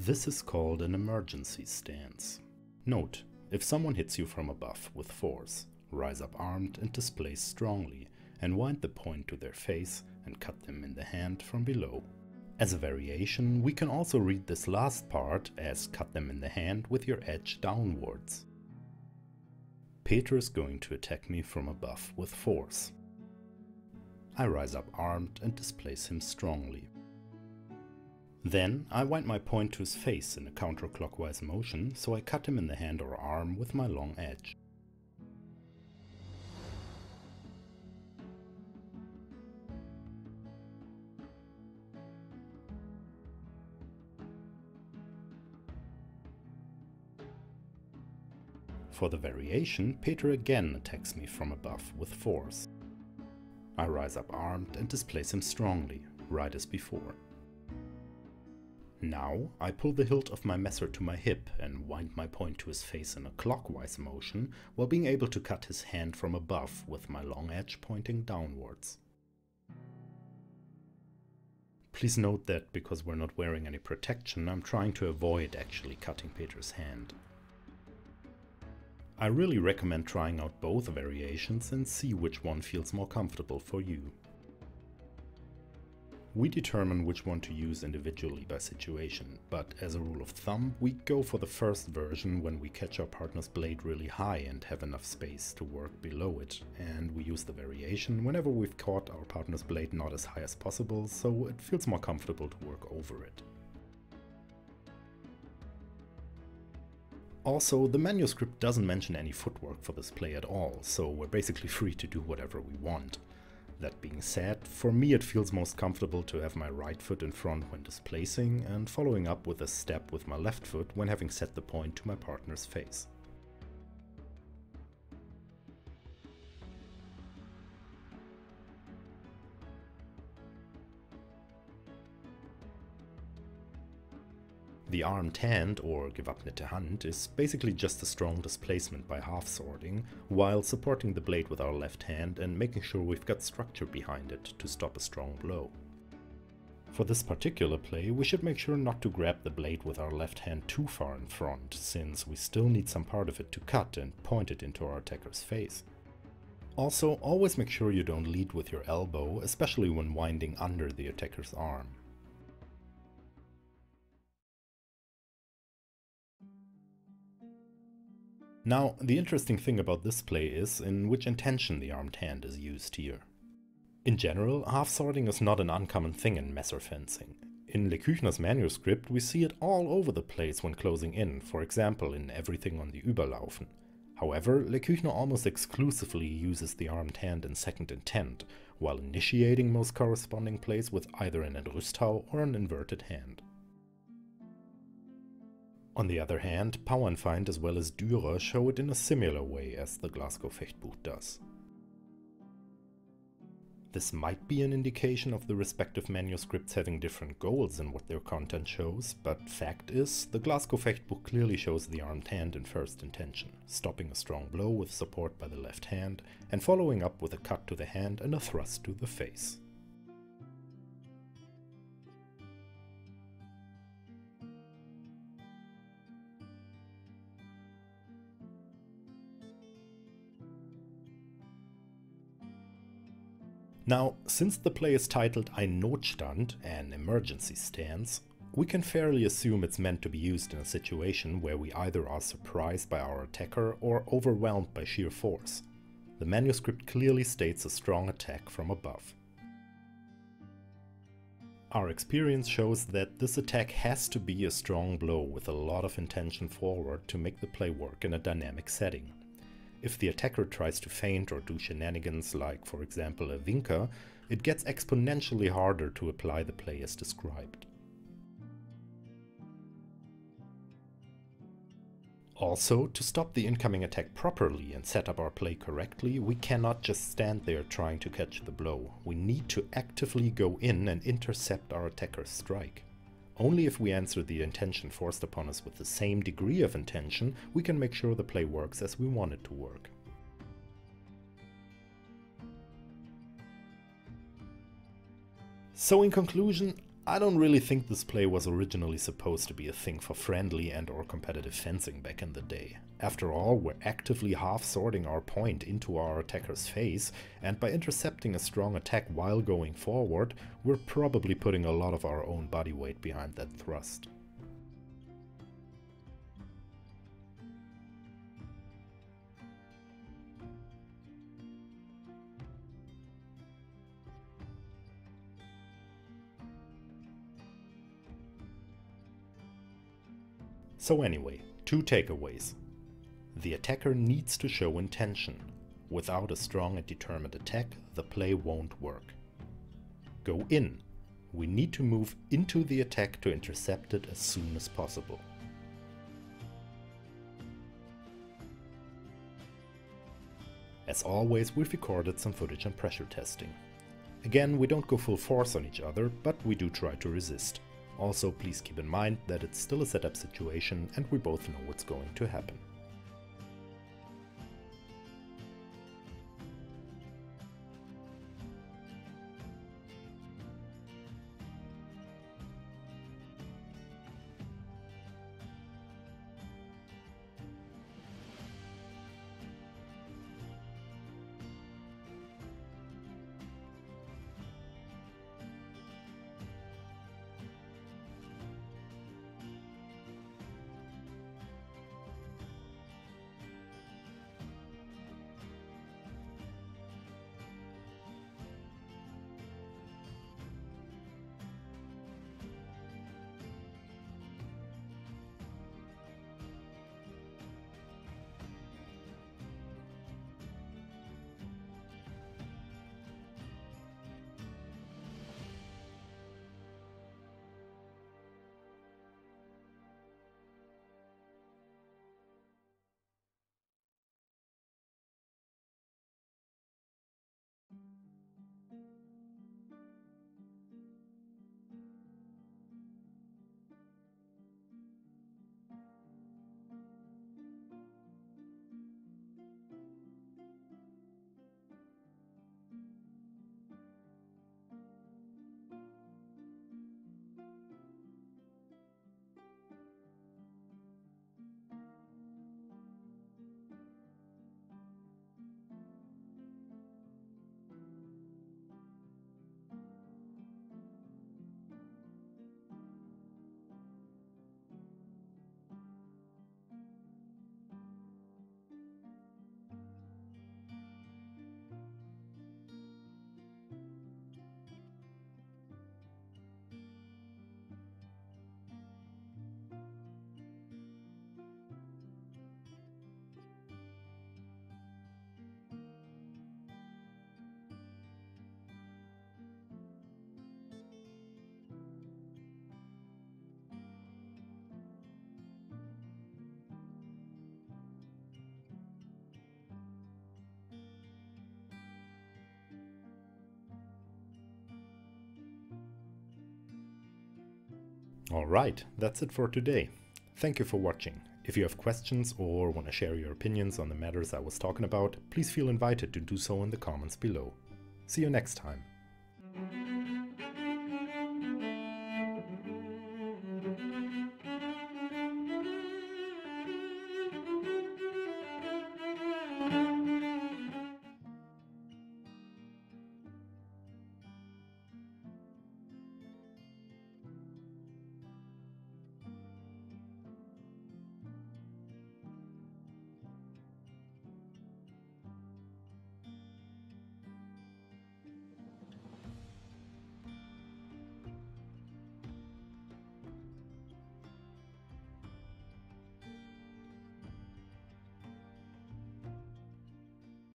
This is called an emergency stance. Note, if someone hits you from above with force, rise up armed and displace strongly, and wind the point to their face and cut them in the hand from below. As a variation, we can also read this last part as cut them in the hand with your edge downwards. Peter is going to attack me from above with force. I rise up armed and displace him strongly. Then I wind my point to his face in a counterclockwise motion, so I cut him in the hand or arm with my long edge. For the variation, Peter again attacks me from above with force. I rise up armed and displace him strongly, right as before. Now I pull the hilt of my messer to my hip and wind my point to his face in a clockwise motion, while being able to cut his hand from above with my long edge pointing downwards. Please note that because we're not wearing any protection, I'm trying to avoid actually cutting Peter's hand. I really recommend trying out both variations and see which one feels more comfortable for you. We determine which one to use individually by situation, but as a rule of thumb, we go for the first version when we catch our partner's blade really high and have enough space to work below it, and we use the variation whenever we've caught our partner's blade not as high as possible, so it feels more comfortable to work over it. Also, the manuscript doesn't mention any footwork for this play at all, so we're basically free to do whatever we want. That being said, for me it feels most comfortable to have my right foot in front when displacing and following up with a step with my left foot when having set the point to my partner's face. The armed hand, or Gewappnete Hand, is basically just a strong displacement by half-swording, while supporting the blade with our left hand and making sure we've got structure behind it to stop a strong blow. For this particular play, we should make sure not to grab the blade with our left hand too far in front, since we still need some part of it to cut and point it into our attacker's face. Also, always make sure you don't lead with your elbow, especially when winding under the attacker's arm. Now, the interesting thing about this play is in which intention the armed hand is used here. In general, half-swording is not an uncommon thing in messer fencing. In Lecküchner's manuscript we see it all over the place when closing in, for example in everything on the Überlaufen. However, Lecküchner almost exclusively uses the armed hand in second intent, while initiating most corresponding plays with either an Enrüsthau or an inverted hand. On the other hand, Paurñfeindt as well as Dürer show it in a similar way as the Glasgow Fechtbuch does. This might be an indication of the respective manuscripts having different goals in what their content shows, but fact is, the Glasgow Fechtbuch clearly shows the armed hand in first intention, stopping a strong blow with support by the left hand, and following up with a cut to the hand and a thrust to the face. Now, since the play is titled Ein Notstand, an emergency stance, we can fairly assume it's meant to be used in a situation where we either are surprised by our attacker or overwhelmed by sheer force. The manuscript clearly states a strong attack from above. Our experience shows that this attack has to be a strong blow with a lot of intention forward to make the play work in a dynamic setting. If the attacker tries to feint or do shenanigans like, for example, a Winker, it gets exponentially harder to apply the play as described. Also, to stop the incoming attack properly and set up our play correctly, we cannot just stand there trying to catch the blow. We need to actively go in and intercept our attacker's strike. Only if we answer the intention forced upon us with the same degree of intention, we can make sure the play works as we want it to work. So in conclusion, I don't really think this play was originally supposed to be a thing for friendly and or competitive fencing back in the day. After all, we're actively half-sorting our point into our attacker's face, and by intercepting a strong attack while going forward, we're probably putting a lot of our own body weight behind that thrust. So anyway, 2 takeaways. The attacker needs to show intention. Without a strong and determined attack, the play won't work. Go in. We need to move into the attack to intercept it as soon as possible. As always, we've recorded some footage and pressure testing. Again, we don't go full force on each other, but we do try to resist. Also, please keep in mind that it's still a setup situation and we both know what's going to happen. Alright, that's it for today. Thank you for watching. If you have questions or want to share your opinions on the matters I was talking about, please feel invited to do so in the comments below. See you next time.